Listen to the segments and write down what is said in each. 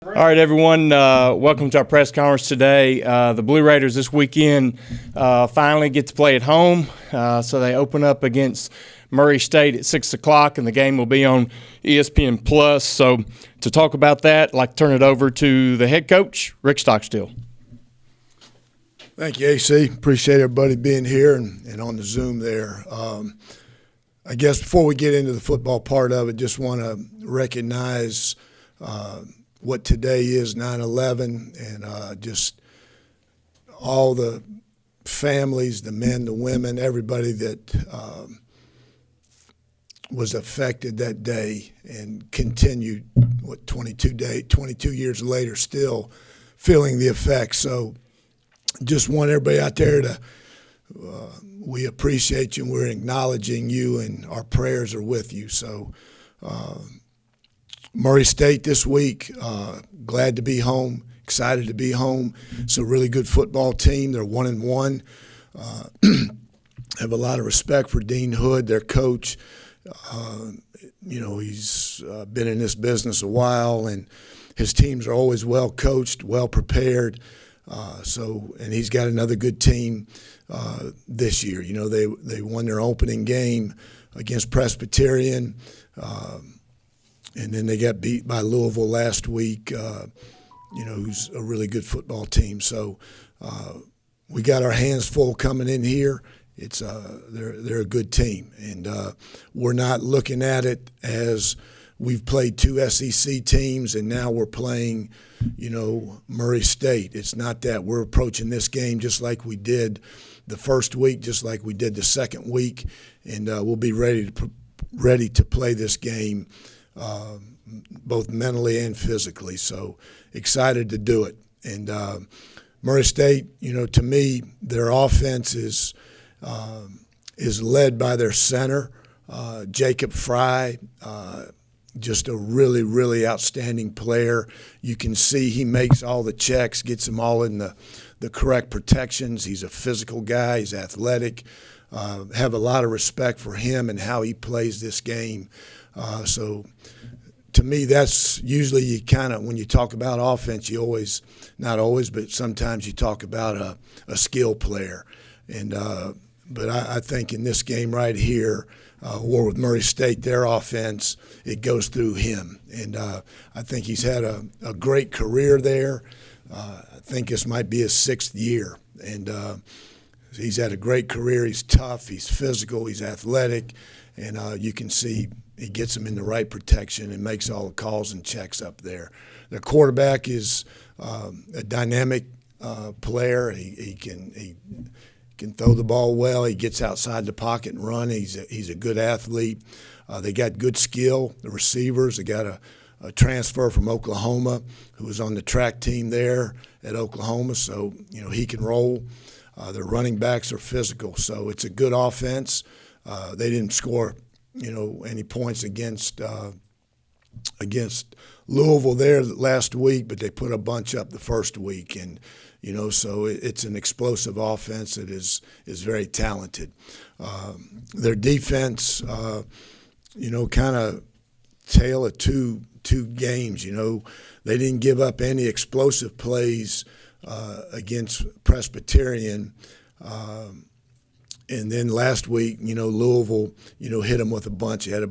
All right, everyone. Welcome to our press conference today. The Blue Raiders this weekend finally get to play at home. So they open up against Murray State at 6 o'clock, and the game will be on ESPN Plus. So to talk about that, I'd like to turn it over to the head coach, Rick Stockstill. Thank you, AC. Appreciate everybody being here and on the Zoom there. I guess before we get into the football part of it, just want to recognize what today is, 9/11, and just all the families, the men, the women, everybody that was affected that day and continued, 22 years later, still feeling the effects. So just want everybody out there to we appreciate you and we're acknowledging you, and our prayers are with you. So Murray State this week, glad to be home, excited to be home. It's a really good football team. They're 1-1. Have a lot of respect for Dean Hood, their coach. He's been in this business a while, and his teams are always well coached, well prepared. And he's got another good team this year. They won their opening game against Presbyterian. And then they got beat by Louisville last week, who's a really good football team. So we got our hands full coming in here. It's they're a good team, and we're not looking at it as we've played two SEC teams and now we're playing, Murray State. It's not that. We're approaching this game just like we did the first week, just like we did the second week, and we'll be ready to play this game. Both mentally and physically. So excited to do it. And Murray State, to me, their offense is led by their center, Jacob Fry, just a really, really outstanding player. You can see he makes all the checks, gets them all in the correct protections. He's a physical guy. He's athletic. Have a lot of respect for him and how he plays this game. So to me, that's usually you kind of, when you talk about offense, you always, not always, but sometimes you talk about a skill player. And but I think in this game right here, or with Murray State, their offense, it goes through him. And I think he's had a great career there. I think this might be his 6th year. And he's had a great career. He's tough. He's physical. He's athletic. And you can see he gets them in the right protection and makes all the calls and checks up there. Their quarterback is a dynamic player. He can throw the ball well. He gets outside the pocket and run. He's a good athlete. They got good skill. The receivers, they got a transfer from Oklahoma who was on the track team there at Oklahoma, so he can roll. Their running backs are physical, so it's a good offense. They didn't score any points against Louisville there last week, but they put a bunch up the first week, and so it's an explosive offense that is very talented. Their defense, kind of tale of two games. They didn't give up any explosive plays against Presbyterian. And then last week, Louisville, hit them with a bunch. They had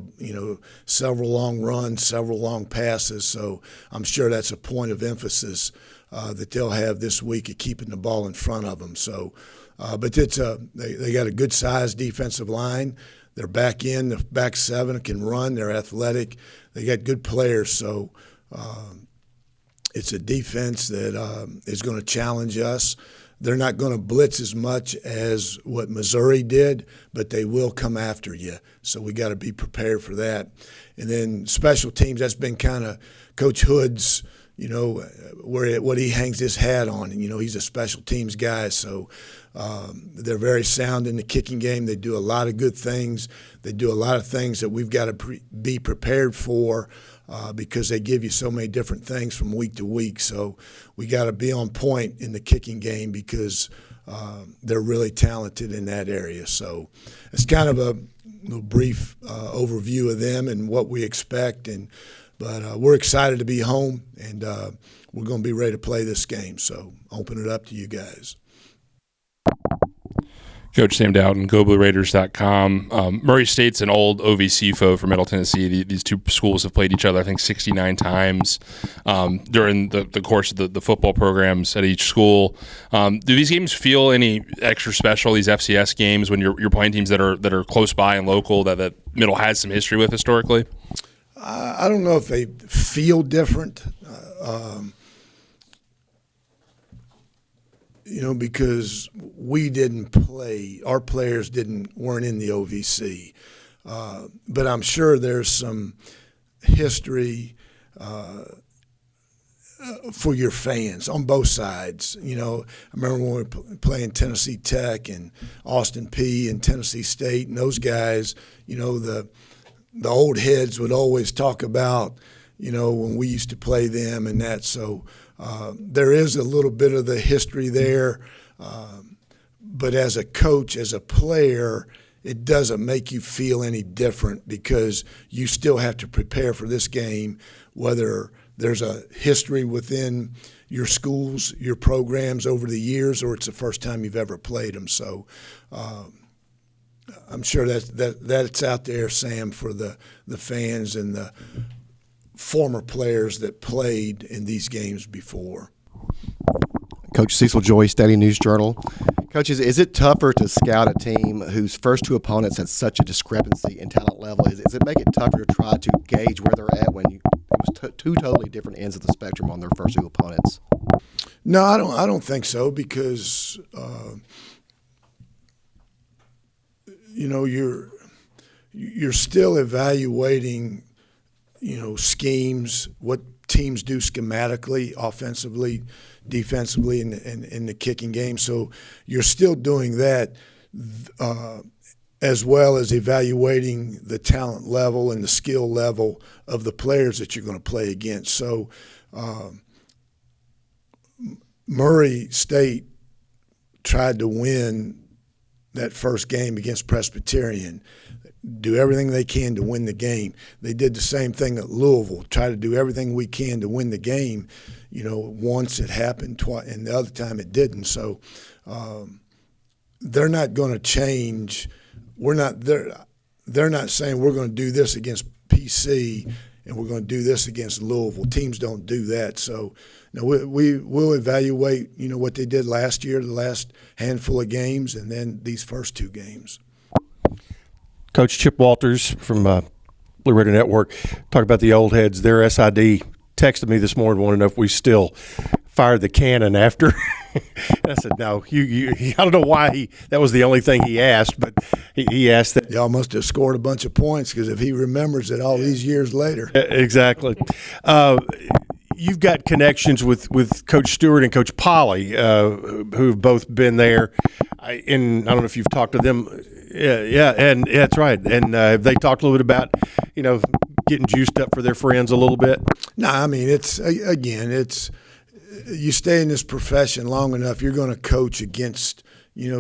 several long runs, several long passes. So I'm sure that's a point of emphasis that they'll have this week of keeping the ball in front of them. So, but they got a good sized defensive line. They're back in. The back seven can run. They're athletic. They got good players. So it's a defense that is going to challenge us. They're not going to blitz as much as what Missouri did, but they will come after you. So we got to be prepared for that. And then special teams, that's been kind of Coach Hood's, what he hangs his hat on. And, he's a special teams guy. So they're very sound in the kicking game. They do a lot of good things. They do a lot of things that we've got to be prepared for. Because they give you so many different things from week to week. So we got to be on point in the kicking game because they're really talented in that area. So it's kind of a brief overview of them and what we expect. And But we're excited to be home, and we're going to be ready to play this game. So open it up to you guys. Coach Sam Dowden, GoBlueRaiders.com. Murray State's an old OVC foe for Middle Tennessee. These two schools have played each other, I think, 69 times during the course of the football programs at each school. Do these games feel any extra special, these FCS games, when you're playing teams that are close by and local that Middle has some history with historically? I don't know if they feel different. Because we didn't play, our players weren't in the OVC. But I'm sure there's some history for your fans on both sides. I remember when we were playing Tennessee Tech and Austin Peay and Tennessee State, and those guys, the old heads would always talk about, when we used to play them and that. So there is a little bit of the history there. But as a coach, as a player, it doesn't make you feel any different because you still have to prepare for this game, whether there's a history within your schools, your programs over the years, or it's the first time you've ever played them. So I'm sure that's out there, Sam, for the fans and the former players that played in these games before. Coach Cecil Joyce, Daily News Journal. Coach, is it tougher to scout a team whose first two opponents had such a discrepancy in talent level? Does it make it tougher to try to gauge where they're at when it was two totally different ends of the spectrum on their first two opponents? No, I don't think so because you're still evaluating schemes, what teams do schematically, offensively, defensively, in the kicking game. So you're still doing that as well as evaluating the talent level and the skill level of the players that you're going to play against. So Murray State tried to win that first game against Presbyterian, do everything they can to win the game. They did the same thing at Louisville, try to do everything we can to win the game. Once it happened, twice, and the other time it didn't. So they're not going to change. They're not saying we're going to do this against PC and we're going to do this against Louisville. Teams don't do that. So we'll evaluate, what they did last year, the last handful of games, and then these first two games. Coach Chip Walters from Blue Raider Network talked about the old heads. Their SID texted me this morning, wanted to know if we still fired the cannon after. And I said, no. I don't know why that was the only thing he asked, but he asked that. Y'all must have scored a bunch of points because if he remembers it all these years later. Exactly. You've got connections with Coach Stewart and Coach Polly, who've both been there. I don't know if you've talked to them. Yeah, and that's right. And they talked a little bit about, getting juiced up for their friends a little bit. No, I mean, it's you stay in this profession long enough, you're going to coach against,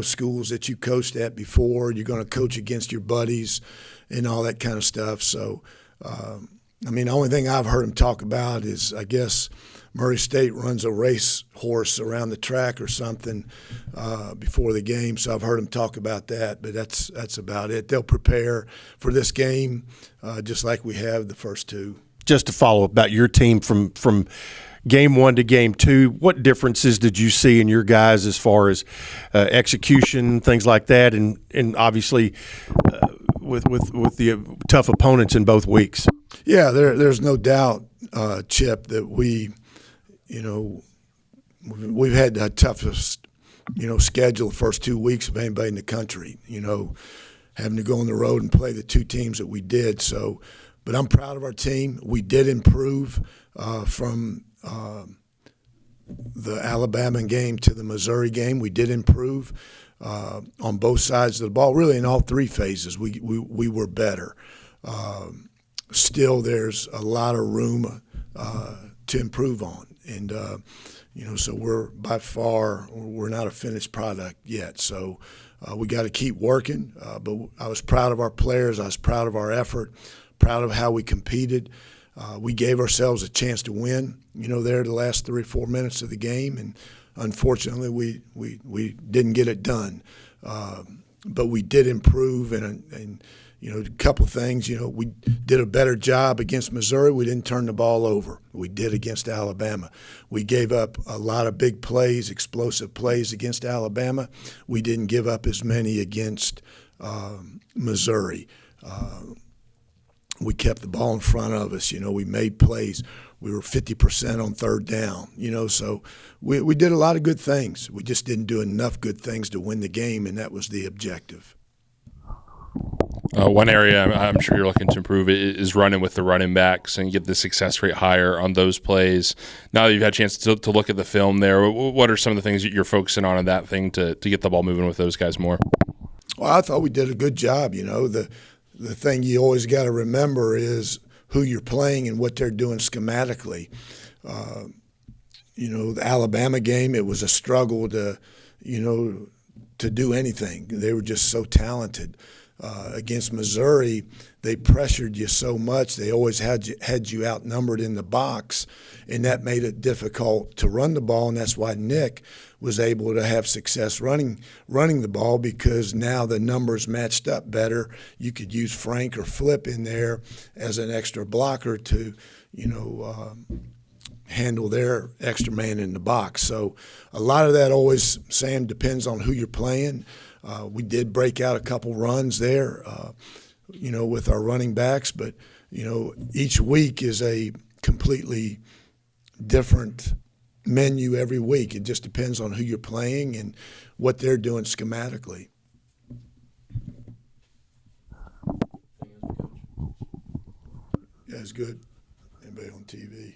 schools that you coached at before. You're going to coach against your buddies and all that kind of stuff. So, the only thing I've heard him talk about is, I guess, Murray State runs a race horse around the track or something before the game. So I've heard him talk about that, but that's about it. They'll prepare for this game just like we have the first two. Just to follow up about your team from game one to game two, what differences did you see in your guys as far as execution, things like that, and obviously with the tough opponents in both weeks? Yeah, there's no doubt, Chip, that we've had the toughest, schedule the first 2 weeks of anybody in the country, having to go on the road and play the two teams that we did. So, but I'm proud of our team. We did improve from the Alabama game to the Missouri game. We did improve on both sides of the ball, really in all three phases. We were better. Still, there's a lot of room to improve on. And, so we're not a finished product yet. So we got to keep working. But I was proud of our players. I was proud of our effort, proud of how we competed. We gave ourselves a chance to win, there the last 3 or 4 minutes of the game, and unfortunately we didn't get it done. But we did improve, and a couple things. We did a better job against Missouri. We didn't turn the ball over. We did against Alabama. We gave up a lot of big plays, explosive plays against Alabama. We didn't give up as many against Missouri. We kept the ball in front of us. We made plays. We were 50% on third down. So we did a lot of good things. We just didn't do enough good things to win the game, and that was the objective. One area I'm sure you're looking to improve is running with the running backs and get the success rate higher on those plays. Now that you've had a chance to look at the film there, what are some of the things that you're focusing on in that thing to get the ball moving with those guys more? Well, I thought we did a good job. The thing you always got to remember is who you're playing and what they're doing schematically. The Alabama game, it was a struggle to do anything. They were just so talented. Against Missouri, they pressured you so much. They always had you outnumbered in the box, and that made it difficult to run the ball, and that's why Nick was able to have success running the ball, because now the numbers matched up better. You could use Frank or Flip in there as an extra blocker to, handle their extra man in the box. So a lot of that always, Sam, depends on who you're playing. We did break out a couple runs there, with our running backs, but, each week is a completely different menu every week. It just depends on who you're playing and what they're doing schematically. Yeah, it's good. Anybody on TV?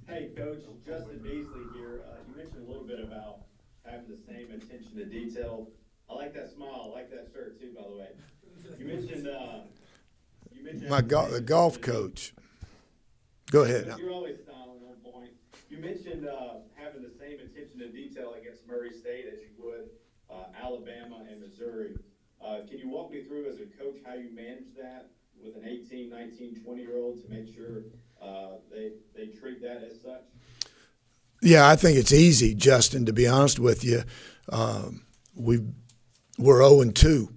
Hey, Coach, Justin Beasley here. You mentioned a little bit about having the same attention to detail. I like that smile. I like that shirt too, by the way. You mentioned the golf coach. Go ahead. You're always styling on point. You mentioned having the same attention to detail against Murray State as you would Alabama and Missouri. Can you walk me through as a coach how you manage that with an 18, 19, 20-year-old to make sure they treat that as such? Yeah, I think it's easy, Justin, to be honest with you. We're 0-2,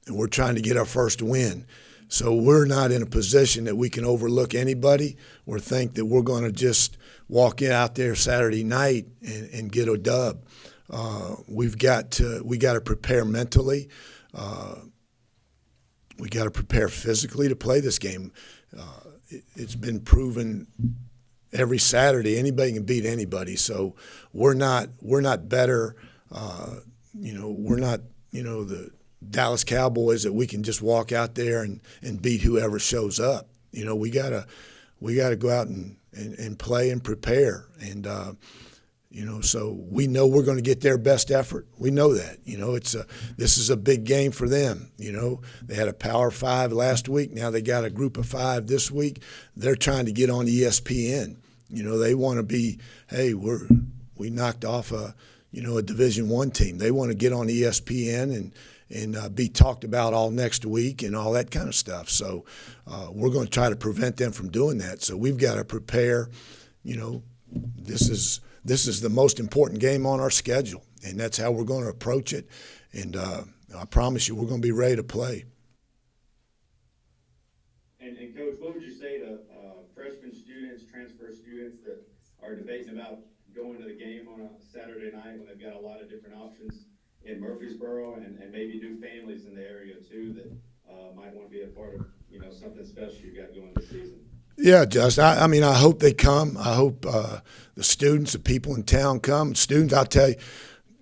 and we're trying to get our first win. So we're not in a position that we can overlook anybody or think that we're going to just walk out there Saturday night and get a dub. We got to prepare mentally. We got to prepare physically to play this game. It's been proven every Saturday anybody can beat anybody. So we're not better. We're not the Dallas Cowboys that we can just walk out there and beat whoever shows up. We gotta go out and play and prepare. And so we know we're going to get their best effort. We know that. This is a big game for them. They had a Power 5 last week. Now they got a Group of 5 this week. They're trying to get on ESPN. They want to be, hey, we knocked off a Division I team. They want to get on ESPN and be talked about all next week and all that kind of stuff. So we're going to try to prevent them from doing that. So we've got to prepare. This is the most important game on our schedule, and that's how we're going to approach it. And I promise you, we're going to be ready to play. And Coach, what would you say to freshman students, transfer students that are debating about going to the game on a Saturday night when they've got a lot of different options in Murfreesboro and maybe new families in the area too that might want to be a part of something special you got going this season? Yeah, Justin. I hope they come. I hope the students, the people in town come. Students, I'll tell you,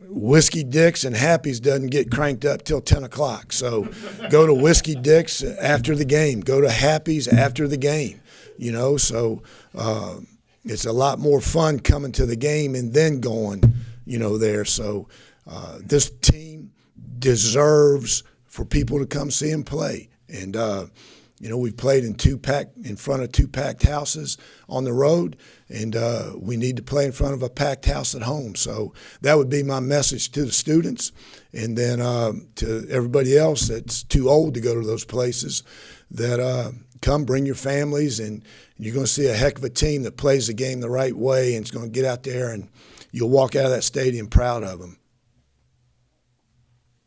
Whiskey Dick's and Happy's doesn't get cranked up till 10 o'clock. So go to Whiskey Dick's after the game. Go to Happy's after the game. So it's a lot more fun coming to the game and then going, there. So this team deserves for people to come see them play. And we've played in front of 2 packed houses on the road, and we need to play in front of a packed house at home. So that would be my message to the students, and then to everybody else that's too old to go to those places. that come, bring your families, and you're going to see a heck of a team that plays the game the right way and it's going to get out there, and you'll walk out of that stadium proud of them.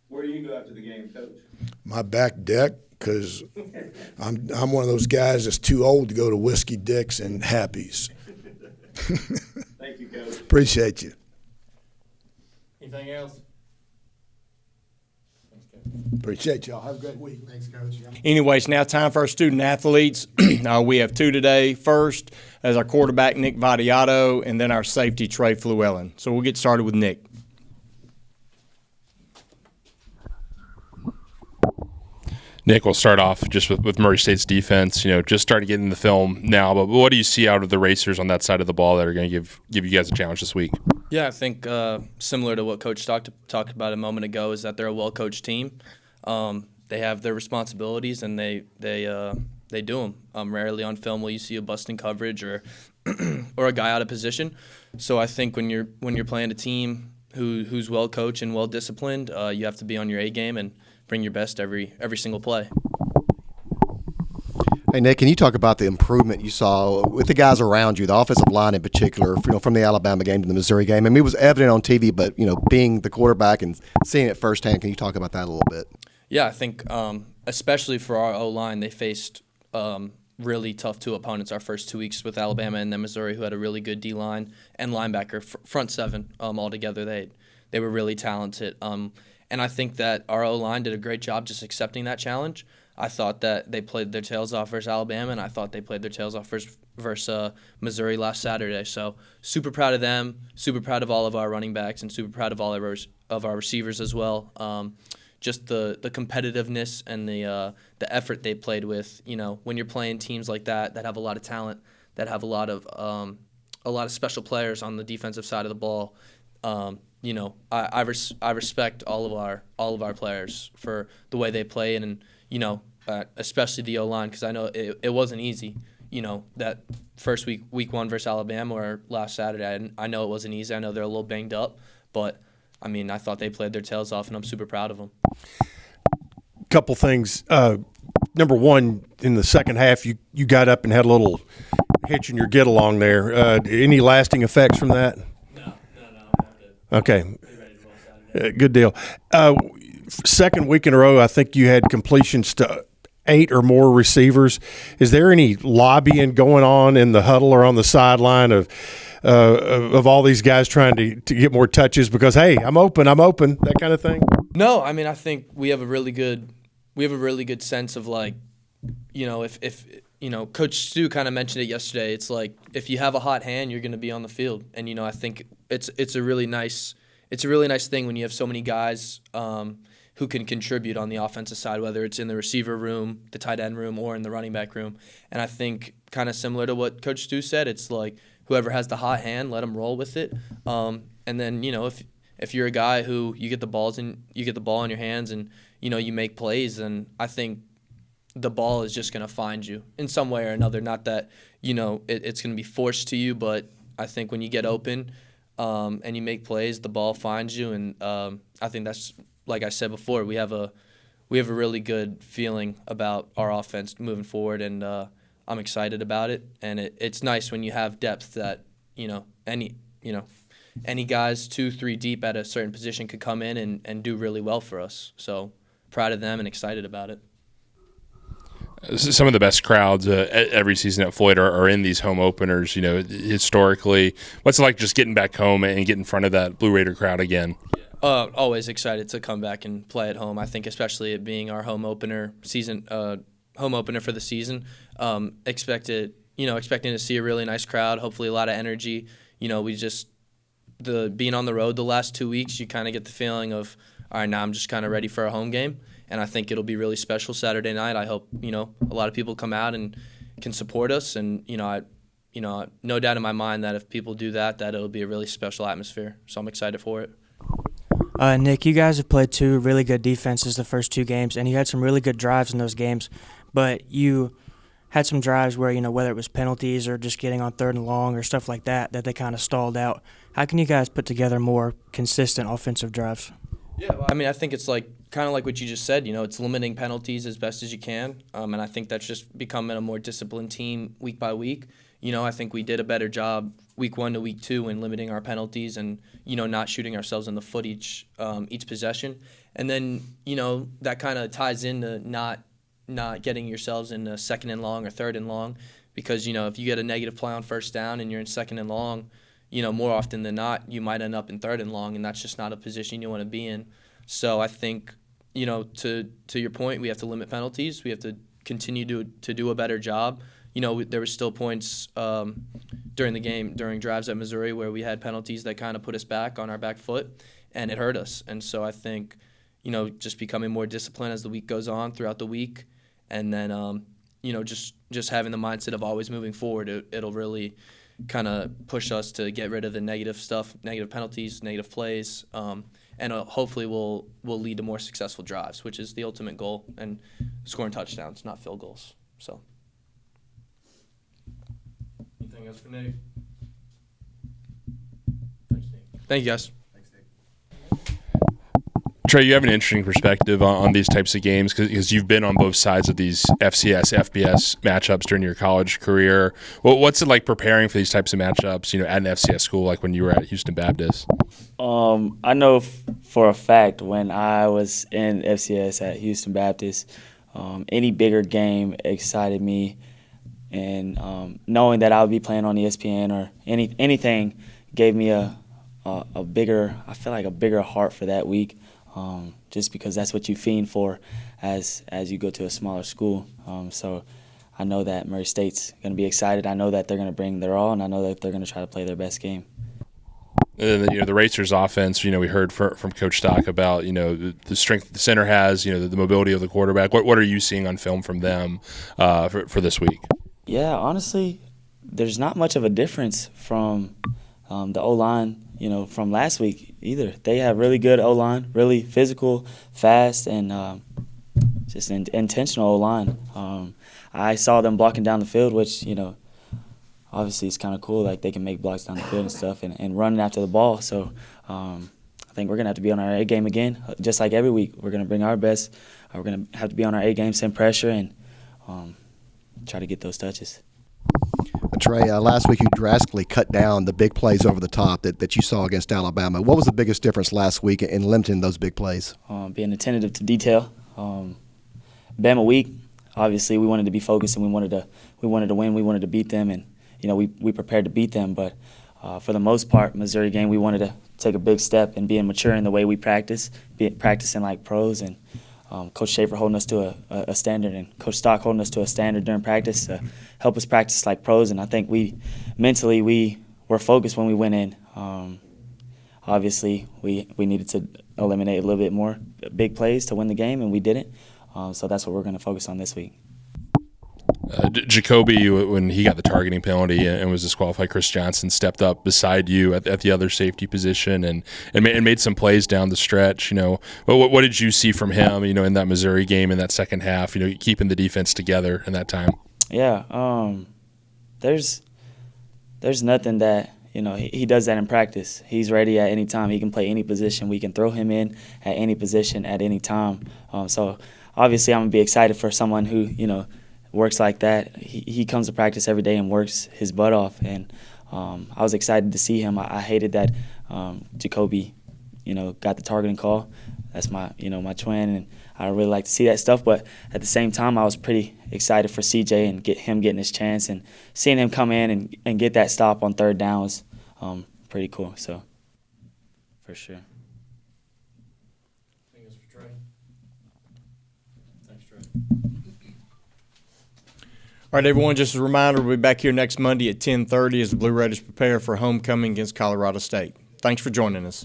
Where do you go after the game, Coach? My back deck, because I'm one of those guys that's too old to go to Whiskey Dicks and Happy's. Thank you, Coach. Appreciate you. Anything else? Appreciate y'all. Have a great week. Thanks, Coach. Anyways, now time for our student athletes. We have two today. First, as our quarterback, Nick Vadiato, and then our safety, Trey Fluellen. So we'll get started with Nick. Nick, we'll start off just with Murray State's defense. Just starting to get in the film now, but what do you see out of the racers on that side of the ball that are going to give you guys a challenge this week? Yeah, I think similar to what Coach talked about a moment ago is that they're a well-coached team. They have their responsibilities and they do them. Rarely on film will you see a busting coverage or or a guy out of position. So I think when you're playing a team who's well-coached and well-disciplined, you have to be on your A game and bring your best every single play. Hey, Nick, can you talk about the improvement you saw with the guys around you, the offensive line in particular, from the Alabama game to the Missouri game? I mean, it was evident on TV, but, being the quarterback and seeing it firsthand, can you talk about that a little bit? Yeah, I think especially for our O-line, they faced really tough two opponents our first 2 weeks with Alabama and then Missouri, who had a really good D-line and linebacker, front seven altogether. They were really talented. And I think that our O-line did a great job just accepting that challenge. I thought that they played their tails off versus Alabama, and I thought they played their tails off versus Missouri last Saturday. So super proud of them, super proud of all of our running backs, and super proud of all of our receivers as well. Just the competitiveness and the effort they played with. When you're playing teams like that have a lot of talent, that have a lot of special players on the defensive side of the ball. I respect all of our players for the way they play, and especially the O-line, because I know it wasn't easy. That first week one versus Alabama or last Saturday, I know it wasn't easy. I know they're a little banged up, but I thought they played their tails off, and I'm super proud of them. Couple things. Number one, in the second half, you got up and had a little hitch in your get along there. Any lasting effects from that? No, I'm good. Okay. Good deal. Second week in a row, I think you had completions to 8 or more receivers. Is there any lobbying going on in the huddle or on the sideline of all these guys trying to get more touches because, hey, I'm open, that kind of thing? No, I think we have a really good sense of if Coach Stu kind of mentioned it yesterday. It's like if you have a hot hand, you're going to be on the field, and I think it's a really nice thing when you have so many guys who can contribute on the offensive side, whether it's in the receiver room, the tight end room, or in the running back room. And I think kind of similar to what Coach Stu said, it's like whoever has the hot hand, let them roll with it. And then if you're a guy who you get the ball in your hands and you make plays, then I think the ball is just going to find you in some way or another. Not that it's going to be forced to you, but I think when you get open and you make plays, the ball finds you. And I think that's, like I said before, we have a really good feeling about our offense moving forward, and I'm excited about it. And it's nice when you have depth that any guys 2-3 deep at a certain position could come in and do really well for us. So proud of them and excited about it. Some of the best crowds every season at Floyd are in these home openers. Historically, what's it like just getting back home and get in front of that Blue Raider crowd again? Always excited to come back and play at home. I think especially it being our home opener for the season. Expecting to see a really nice crowd. Hopefully a lot of energy. Being on the road the last 2 weeks, you kind of get the feeling of, all right, now I'm just kind of ready for a home game. And I think it'll be really special Saturday night. I hope, a lot of people come out and can support us. And, no doubt in my mind that if people do that it'll be a really special atmosphere. So I'm excited for it. Nick, you guys have played two really good defenses the first two games, and you had some really good drives in those games. But you had some drives where, whether it was penalties or just getting on 3rd and long or stuff like that they kind of stalled out. How can you guys put together more consistent offensive drives? Yeah, well, I mean, I think it's kind of like what you just said. It's limiting penalties as best as you can, and I think that's just becoming a more disciplined team week by week. I think we did a better job week 1 to week 2 in limiting our penalties and not shooting ourselves in the foot each possession, and then that kind of ties into not getting yourselves in a 2nd and long or 3rd and long, because if you get a negative play on 1st down and you're in 2nd and long, more often than not, you might end up in 3rd and long, and that's just not a position you want to be in. So I think, to your point, we have to limit penalties. We have to continue to do a better job. There were still points during the game, during drives at Missouri, where we had penalties that kind of put us back on our back foot, and it hurt us. And so I think, just becoming more disciplined as the week goes on throughout the week, and then, just having the mindset of always moving forward, it'll really kind of push us to get rid of the negative stuff, negative penalties, negative plays, and hopefully will lead to more successful drives, which is the ultimate goal, and scoring touchdowns, not field goals. So, anything else for Nick? Thanks, Nick. Thank you, guys. Trey, you have an interesting perspective on these types of games because you've been on both sides of these FCS, FBS matchups during your college career. Well, what's it like preparing for these types of matchups, at an FCS school like when you were at Houston Baptist? I know for a fact when I was in FCS at Houston Baptist, any bigger game excited me, and knowing that I would be playing on ESPN or anything gave me a bigger heart for that week. Just because that's what you fiend for as you go to a smaller school. So I know that Murray State's going to be excited. I know that they're going to bring their all, and I know that they're going to try to play their best game. And then, the Racers offense, we heard from Coach Stock about, the strength the center has, the mobility of the quarterback. What are you seeing on film from them for this week? Yeah, honestly, there's not much of a difference from the O-line, from last week either. They have really good O-line, really physical, fast, and just an intentional O-line. I saw them blocking down the field, which, obviously it's kind of cool. Like, they can make blocks down the field and stuff and running after the ball. So I think we're going to have to be on our A game again, just like every week. We're going to bring our best. We're going to have to be on our A game, send pressure, and try to get those touches. Trey, last week you drastically cut down the big plays over the top that you saw against Alabama. What was the biggest difference last week in limiting those big plays? Being attentive to detail. Bama week, obviously we wanted to be focused and we wanted to win. We wanted to beat them, and we prepared to beat them. But for the most part, Missouri game, we wanted to take a big step in being mature in the way we practice, practicing like pros, and Coach Schaefer holding us to a standard, and Coach Stock holding us to a standard during practice to help us practice like pros. And I think we were focused when we went in. Obviously, we needed to eliminate a little bit more big plays to win the game, and we didn't. So that's what we're going to focus on this week. Jacoby, when he got the targeting penalty and was disqualified, Chris Johnson stepped up beside you at the other safety position and made some plays down the stretch. What did you see from him? In that Missouri game in that second half. Keeping the defense together in that time. Yeah, there's nothing that he does that in practice. He's ready at any time. He can play any position. We can throw him in at any position at any time. So obviously, I'm gonna be excited for someone who works like that. He comes to practice every day and works his butt off, and I was excited to see him. I hated that Jacoby, got the targeting call. That's my my twin, and I really like to see that stuff. But at the same time, I was pretty excited for CJ and getting his chance, and seeing him come in and get that stop on third down was pretty cool. So for sure. Thanks, Trey. Thanks, Trey. All right, everyone, just a reminder, we'll be back here next Monday at 10:30 as the Blue Raiders prepare for homecoming against Colorado State. Thanks for joining us.